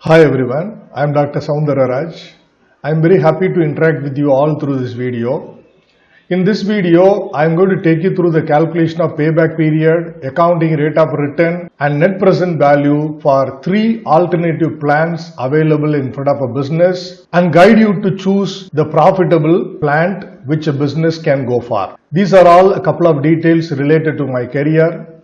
Hi everyone, I am Dr. Soundararaj. I am very happy to interact with you all through this video. In this video, I am going to take you through the calculation of payback period, accounting rate of return and net present value for three alternative plans available in front of a business and guide you to choose the profitable plan which a business can go for. These are all a couple of details related to my career.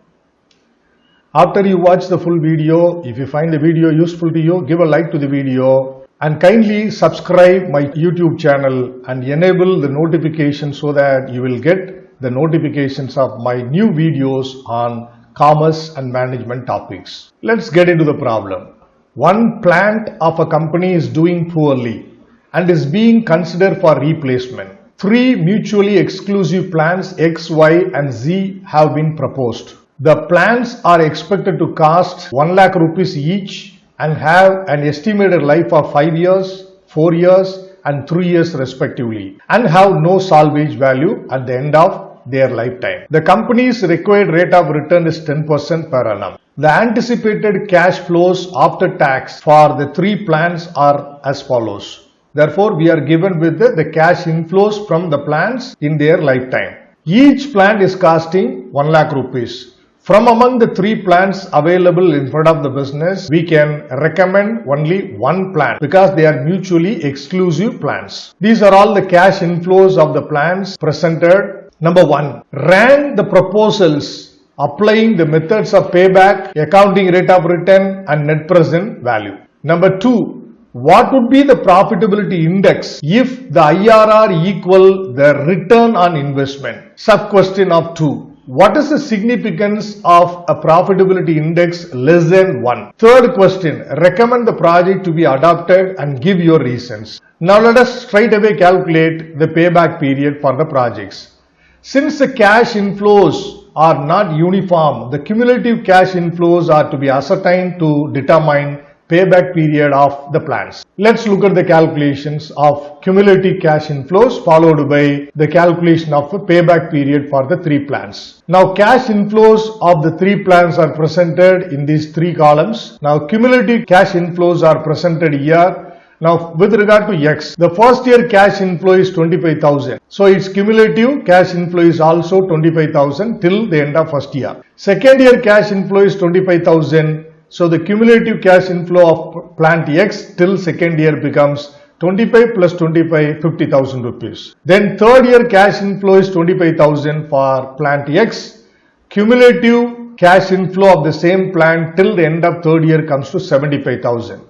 After you watch the full video, if you find the video useful to you, give a like to the video and kindly subscribe my YouTube channel and enable the notification so that you will get the notifications of my new videos on commerce and management topics. Let's get into the problem. One plant of a company is doing poorly and is being considered for replacement. Three mutually exclusive plans X, Y and Z have been proposed. The plans are expected to cost 1 lakh rupees each and have an estimated life of 5 years, 4 years and 3 years respectively and have no salvage value at the end of their lifetime. The company's required rate of return is 10% per annum. The anticipated cash flows after tax for the three plans are as follows. Therefore, we are given with the cash inflows from the plans in their lifetime. Each plan is costing 1 lakh rupees. From among the three plans available in front of the business, we can recommend only one plan because they are mutually exclusive plans. These are all the cash inflows of the plans presented. Number 1. Ran the proposals applying the methods of payback, accounting rate of return and net present value. Number 2. What would be the profitability index if the IRR equal the return on investment? Sub question of 2. What is the significance of a profitability index less than 1? Third question, recommend the project to be adopted and give your reasons. Now let us straight away calculate the payback period for the projects. Since the cash inflows are not uniform, the cumulative cash inflows are to be ascertained to determine payback period of the plans. Let's look at the calculations of cumulative cash inflows followed by the calculation of a payback period for the three plans. Now cash inflows of the three plans are presented in these three columns. Now cumulative cash inflows are presented here. Now with regard to X, the first year cash inflow is 25,000. So its cumulative cash inflow is also 25,000 till the end of first year. Second year cash inflow is 25,000. So the cumulative cash inflow of plant X till second year becomes 25 plus 25, 50,000 rupees. Then third year cash inflow is 25,000 for plant X. Cumulative cash inflow of the same plant till the end of third year comes to 75,000.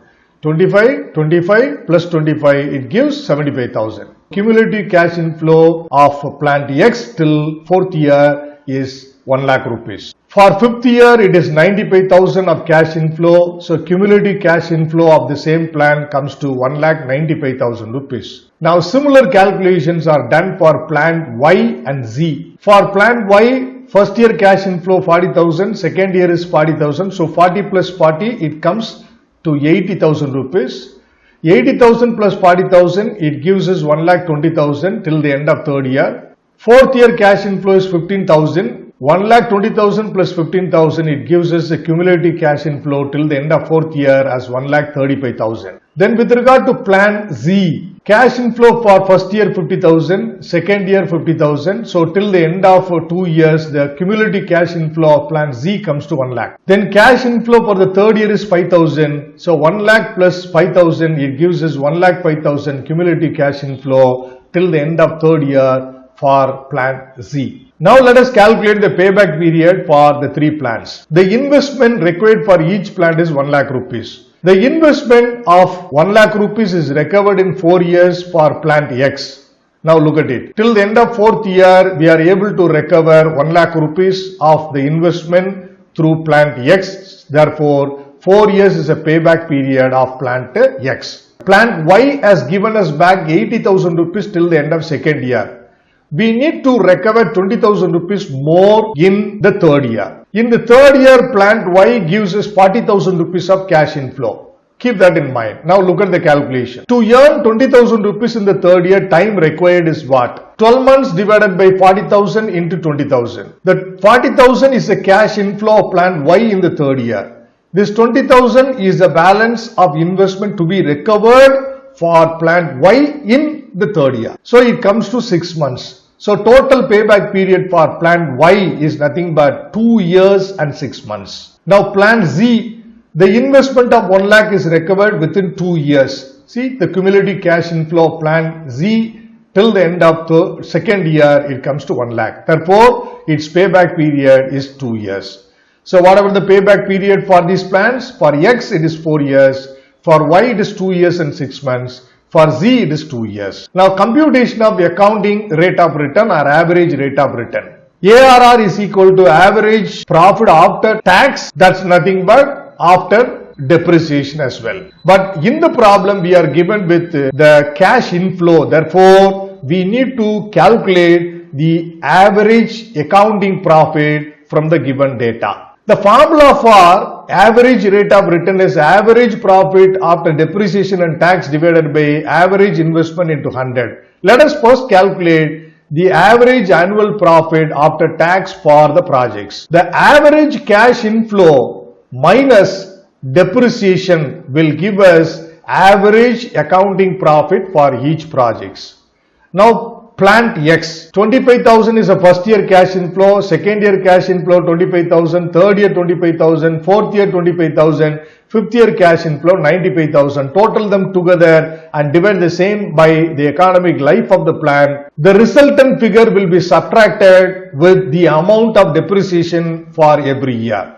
25 plus 25, it gives 75,000. Cumulative cash inflow of plant X till fourth year is 1 lakh rupees. For fifth year, it is 95,000 of cash inflow. So cumulative cash inflow of the same plan comes to 1,95,000 rupees. Now similar calculations are done for plant Y and Z. For plant Y, first year cash inflow 40,000, second year is 40,000. So 40 plus 40, it comes to 80,000 rupees. 80,000 plus 40,000, it gives us 1,20,000 till the end of third year. Fourth year cash inflow is 15,000. 1,20,000 plus 15,000, it gives us a cumulative cash inflow till the end of fourth year as 1,35,000. Then with regard to plan Z, cash inflow for first year 50,000, second year 50,000. So till the end of 2 years, the cumulative cash inflow of plan Z comes to 1 lakh. Then cash inflow for the third year is 5,000. So 1 lakh plus 5,000, it gives us 1,05,000 cumulative cash inflow till the end of third year for plan Z. Now let us calculate the payback period for the three plans. The investment required for each plant is 1 lakh rupees. The investment of 1 lakh rupees is recovered in 4 years for plant X. Now look at it. Till the end of fourth year, we are able to recover 1 lakh rupees of the investment through plant X. Therefore, 4 years is a payback period of plant X. Plant Y has given us back 80,000 rupees till the end of second year. We need to recover 20,000 rupees more in the third year. In the third year, plant Y gives us 40,000 rupees of cash inflow. Keep that in mind. Now look at the calculation. To earn 20,000 rupees in the third year, time required is what? 12 months divided by 40,000 into 20,000. The 40,000 is the cash inflow of plant Y in the third year. This 20,000 is the balance of investment to be recovered for plant Y in the third year. So it comes to 6 months. So total payback period for plant Y is nothing but 2 years and 6 months. Now plant Z, the investment of 1 lakh is recovered within 2 years. See the cumulative cash inflow of plant Z till the end of the second year, it comes to 1 lakh. Therefore, its payback period is 2 years. So whatever the payback period for these plants, for X it is 4 years, for Y it is 2 years and 6 months, for Z it is 2 years. Now computation of the accounting rate of return or average rate of return. ARR is equal to average profit after tax, that's nothing but after depreciation as well. But in the problem we are given with the cash inflow, therefore we need to calculate the average accounting profit from the given data. The formula for average rate of return is average profit after depreciation and tax divided by average investment into 100. Let us first calculate the average annual profit after tax for the projects. The average cash inflow minus depreciation will give us average accounting profit for each projects. Now plant X, 25,000 is a first year cash inflow, second year cash inflow 25,000, third year 25,000, fourth year 25,000, fifth year cash inflow 95,000. Total them together and divide the same by the economic life of the plant. The resultant figure will be subtracted with the amount of depreciation for every year.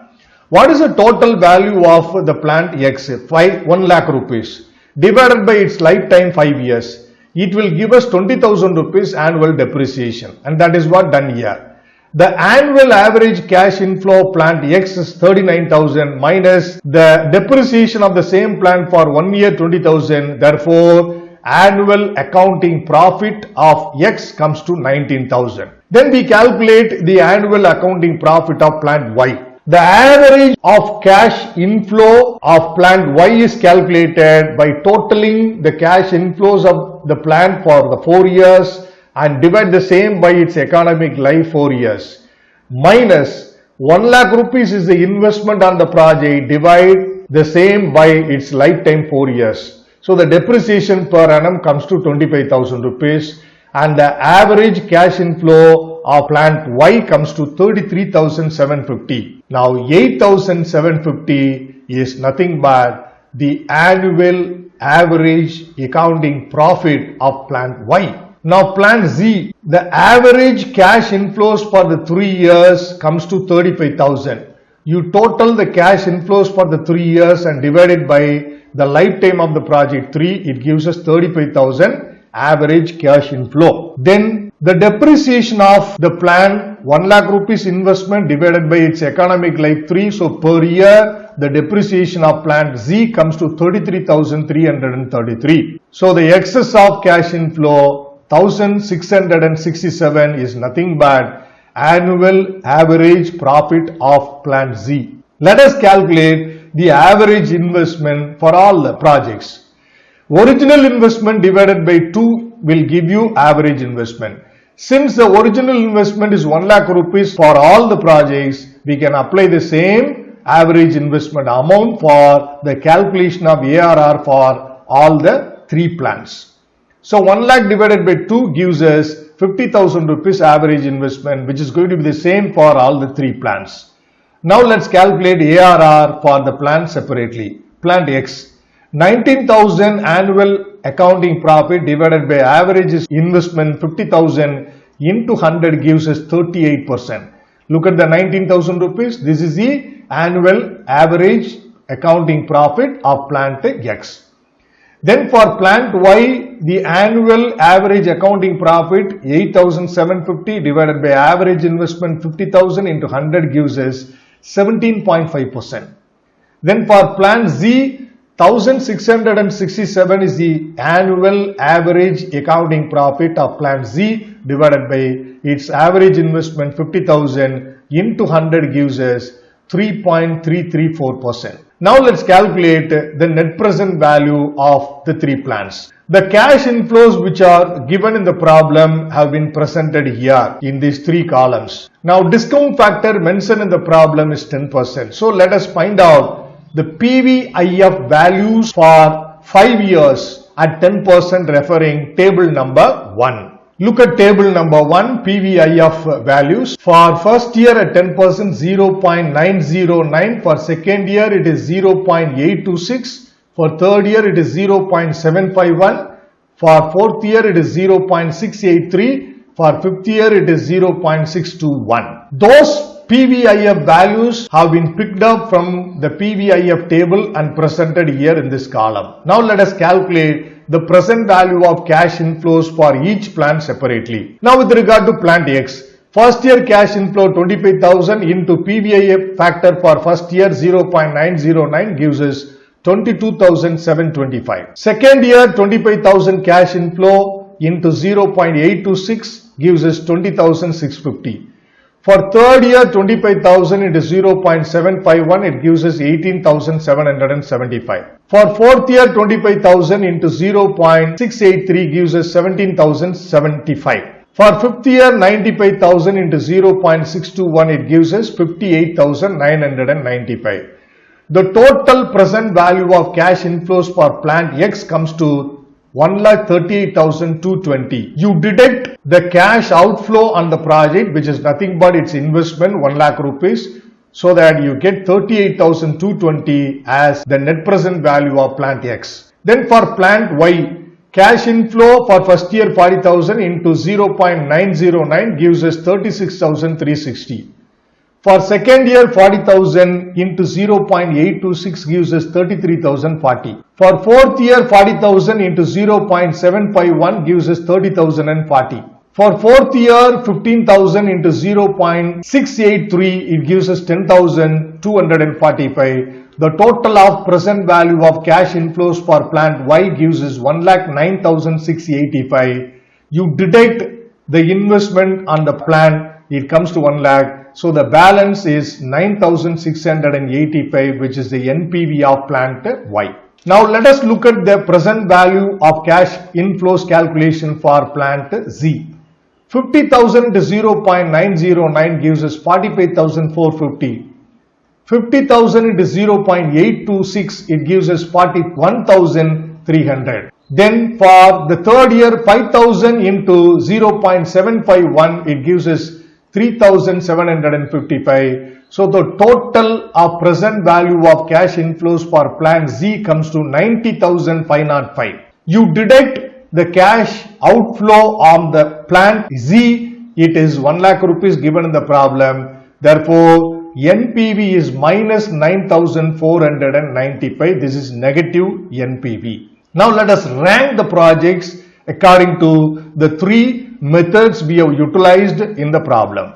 What is the total value of the plant X? 1 lakh rupees divided by its lifetime 5 years. It will give us 20,000 rupees annual depreciation, and that is what done here. The annual average cash inflow of plant X is 39,000 minus the depreciation of the same plant for 1 year 20,000. Therefore, annual accounting profit of X comes to 19,000. Then we calculate the annual accounting profit of plant Y. The average of cash inflow of plant Y is calculated by totaling the cash inflows of the plant for the 4 years and divide the same by its economic life 4 years. Minus 1 lakh rupees is the investment on the project, divide the same by its lifetime 4 years. So the depreciation per annum comes to 25,000 rupees and the average cash inflow of plant Y comes to 33,750. Now 8,750 is nothing but the annual average accounting profit of plant Y. Now plant Z, the average cash inflows for the 3 years comes to 35,000. You total the cash inflows for the 3 years and divide it by the lifetime of the project 3, it gives us 35,000 average cash inflow. Then the depreciation of the plant 1 lakh rupees investment divided by its economic life 3. So per year the depreciation of plant Z comes to 33,333. So the excess of cash inflow 1,667 is nothing but annual average profit of plant Z. Let us calculate the average investment for all the projects. Original investment divided by 2 will give you average investment. Since the original investment is 1 lakh rupees for all the projects, we can apply the same average investment amount for the calculation of ARR for all the 3 plants. So 1 lakh divided by 2 gives us 50,000 rupees average investment, which is going to be the same for all the 3 plants. Now let's calculate ARR for the plant separately. Plant X, 19,000 annual accounting profit divided by average investment 50,000 into 100 gives us 38%. Look at the 19,000 rupees. This is the annual average accounting profit of plant X. Then for plant Y, the annual average accounting profit 8,750 divided by average investment 50,000 into 100 gives us 17.5%. Then for plant Z, 1,667 is the annual average accounting profit of plant Z divided by its average investment 50,000 into 100 gives us 3.334%. Now let's calculate the net present value of the 3 plants. The cash inflows which are given in the problem have been presented here in these 3 columns. Now discount factor mentioned in the problem is 10%. So let us find out the PVIF values for 5 years at 10% referring table number 1. Look at table number 1, PVIF values. For first year at 10%, 0.909. For second year, it is 0.826. For third year, it is 0.751. For fourth year, it is 0.683. For fifth year, it is 0.621. Those PVIF values have been picked up from the PVIF table and presented here in this column. Now let us calculate the present value of cash inflows for each plant separately. Now with regard to plant X, first year cash inflow 25,000 into PVIF factor for first year 0.909 gives us 22,725. Second year 25,000 cash inflow into 0.826 gives us 20,650. For third year 25,000 into 0.751 it gives us 18,775. For fourth year 25,000 into 0.683 gives us 17,075. For fifth year 95,000 into 0.621 it gives us 58,995. The total present value of cash inflows for plant X comes to 1,38,220. You deduct the cash outflow on the project, which is nothing but its investment, 1 lakh rupees, so that you get 38,220 as the net present value of plant X. Then for plant Y, cash inflow for first year 40,000 into 0.909 gives us 36,360. For second year 40,000 into 0.826 gives us 33,040. For fourth year 40,000 into 0.751 gives us 30,040. For fourth year 15,000 into 0.683 it gives us 10,245. The total of present value of cash inflows for plant Y gives us 1,09,685. You deduct the investment on the plant, it comes to 1 lakh. So the balance is 9,685, which is the NPV of plant Y. Now let us look at the present value of cash inflows calculation for plant Z. 50,000 into 0.909 gives us 45,450. 50,000 into 0.826 it gives us 41,300. Then for the third year 5,000 into 0.751 it gives us 3,755. So the total of present value of cash inflows for plant Z comes to 90,505. You deduct the cash outflow on the plant Z, it is 1 lakh rupees given in the problem. Therefore, NPV is minus 9,495. This is negative NPV. Now let us rank the projects according to the three methods we have utilized in the problem.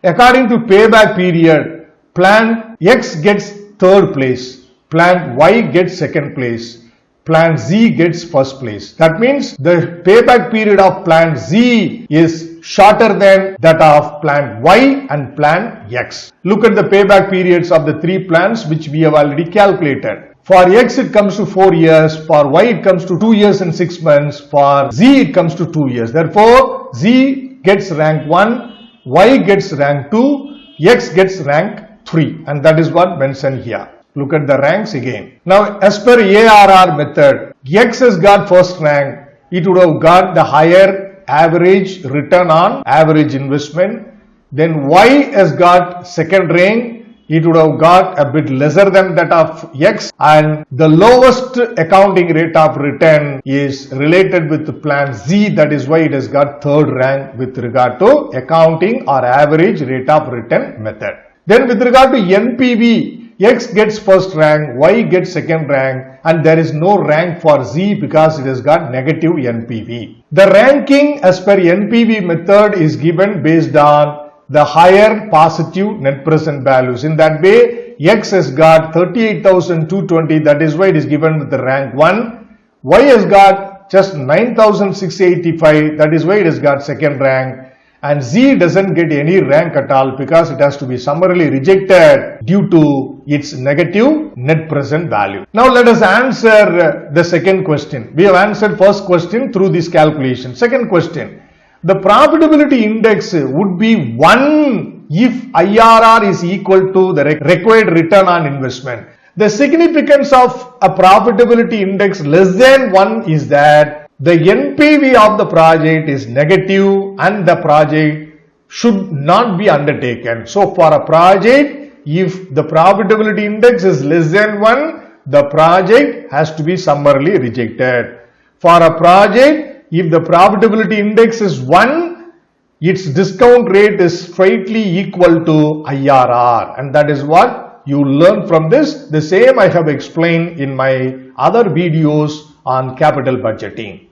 According to payback period, plant X gets third place, plant Y gets second place, plant Z gets first place. That means the payback period of plant Z is shorter than that of plant Y and plant X. Look at the payback periods of the three plants which we have already calculated. For X it comes to 4 years, for Y it comes to 2 years and 6 months, for Z it comes to 2 years. Therefore, Z gets rank 1, Y gets rank 2, X gets rank 3, and that is what mentioned here. Look at the ranks again. Now as per ARR method, X has got first rank, it would have got the higher average return on average investment. Then Y has got second rank, it would have got a bit lesser than that of X, and the lowest accounting rate of return is related with the plan Z. That is why it has got third rank with regard to accounting or average rate of return method. Then with regard to NPV, X gets first rank, Y gets second rank, and there is no rank for Z because it has got negative NPV. The ranking as per NPV method is given based on the higher positive net present values. In that way, X has got 38,220, that is why it is given with the rank 1. Y has got just 9,685, that is why it has got second rank. And Z doesn't get any rank at all because it has to be summarily rejected due to its negative net present value. Now let us answer the second question. We have answered first question through this calculation. Second question. The profitability index would be 1 if IRR is equal to the required return on investment. The significance of a profitability index less than 1 is that the NPV of the project is negative and the project should not be undertaken. So for a project, if the profitability index is less than 1, the project has to be summarily rejected. For a project, if the profitability index is 1, its discount rate is straightly equal to IRR, and that is what you learn from this. The same I have explained in my other videos on capital budgeting.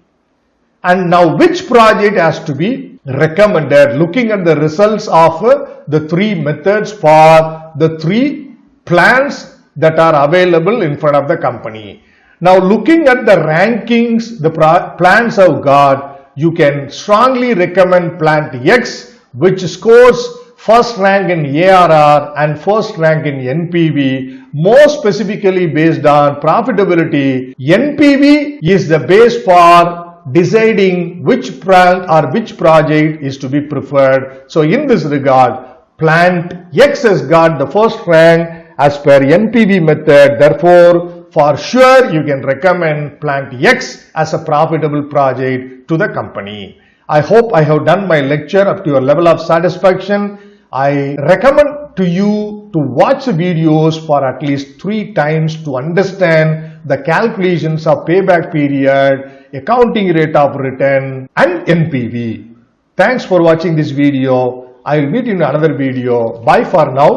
And now which project has to be recommended? Looking at the results of the 3 methods for the 3 plans that are available in front of the company. Now looking at the rankings the plans have got, you can strongly recommend plant X, which scores first rank in ARR and first rank in NPV, more specifically based on profitability. NPV is the base for deciding which plant or which project is to be preferred. So in this regard, plant X has got the first rank as per NPV method. Therefore, for sure you can recommend plant X as a profitable project to the company. I hope I have done my lecture up to your level of satisfaction. I recommend to you to watch the videos for at least 3 times to understand the calculations of payback period, accounting rate of return and NPV. Thanks for watching this video. I will meet you in another video. Bye for now.